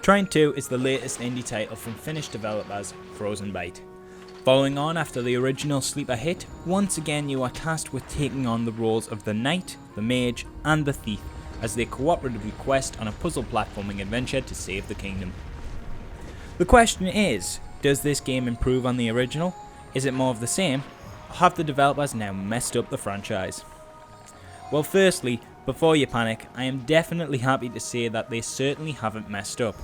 Trine 2 is the latest indie title from Finnish developers Frozen Byte. Following on after the original sleeper hit, once again you are tasked with taking on the roles of the knight, the mage and the thief as they cooperatively quest on a puzzle platforming adventure to save the kingdom. The question is, does this game improve on the original? Is it more of the same? Or have the developers now messed up the franchise? Well, firstly, before you panic, I am definitely happy to say that they certainly haven't messed up.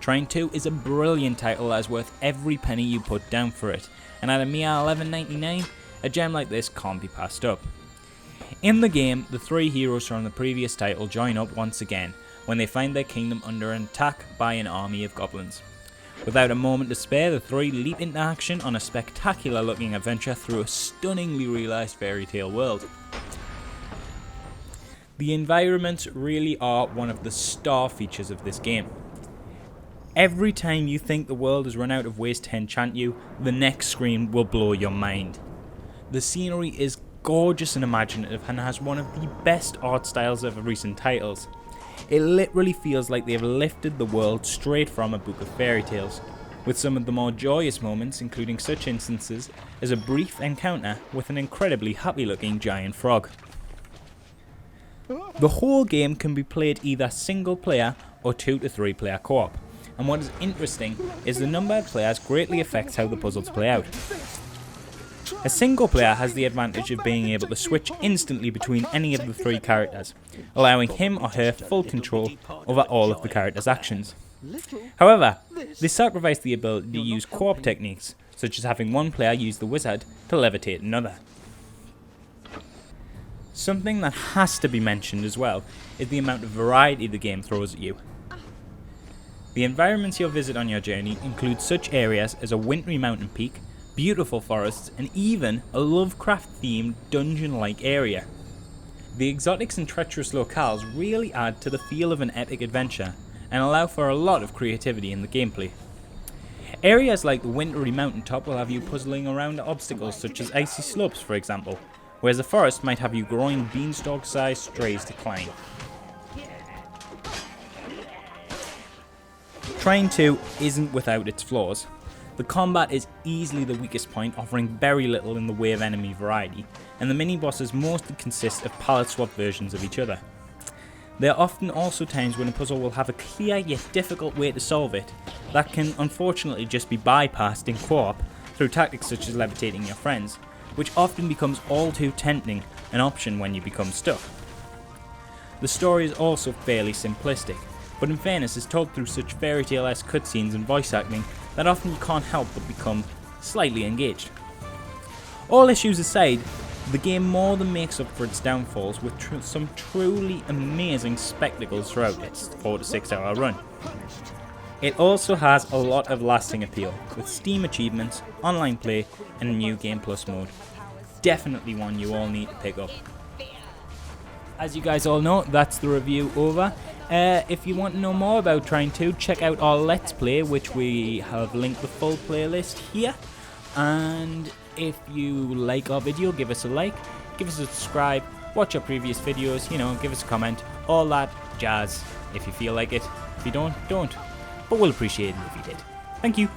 Trine 2 is a brilliant title that is worth every penny you put down for it, and at a mere $11.99, a gem like this can't be passed up. In the game, the three heroes from the previous title join up once again when they find their kingdom under attack by an army of goblins. Without a moment to spare, the three leap into action on a spectacular looking adventure through a stunningly realised fairy tale world. The environments really are one of the star features of this game. Every time you think the world has run out of ways to enchant you, the next screen will blow your mind. The scenery is gorgeous and imaginative and has one of the best art styles of recent titles. It literally feels like they've lifted the world straight from a book of fairy tales, with some of the more joyous moments including such instances as a brief encounter with an incredibly happy looking giant frog. The whole game can be played either single player or 2 to 3 player co-op, and what is interesting is the number of players greatly affects how the puzzles play out. A single player has the advantage of being able to switch instantly between any of the 3 characters, allowing him or her full control over all of the characters' actions. However, they sacrifice the ability to use co-op techniques, such as having one player use the wizard to levitate another. Something that has to be mentioned as well is the amount of variety the game throws at you. The environments you'll visit on your journey include such areas as a wintry mountain peak, beautiful forests, and even a Lovecraft-themed dungeon-like area. The exotics and treacherous locales really add to the feel of an epic adventure and allow for a lot of creativity in the gameplay. Areas like the wintry mountaintop will have you puzzling around obstacles such as icy slopes, for example, whereas the forest might have you growing beanstalk-sized strays to climb. Trine 2 isn't without its flaws. The combat is easily the weakest point, offering very little in the way of enemy variety, and the mini-bosses mostly consist of palette-swap versions of each other. There are often also times when a puzzle will have a clear yet difficult way to solve it that can unfortunately just be bypassed in co-op through tactics such as levitating your friends, which often becomes all too tempting an option when you become stuck. The story is also fairly simplistic, but in fairness is told through such fairy tale-esque cutscenes and voice acting that often you can't help but become slightly engaged. All issues aside, the game more than makes up for its downfalls with some truly amazing spectacles throughout its 4 to 6 hour run. It also has a lot of lasting appeal, with Steam achievements, online play, and a new Game Plus mode. Definitely one you all need to pick up. As you guys all know, that's the review over. If you want to know more about Trine 2, check out our Let's Play, which we have linked the full playlist here. And if you like our video, give us a like, give us a subscribe, watch our previous videos, give us a comment, all that jazz if you feel like it. If you don't. But we'll appreciate it if you did. Thank you.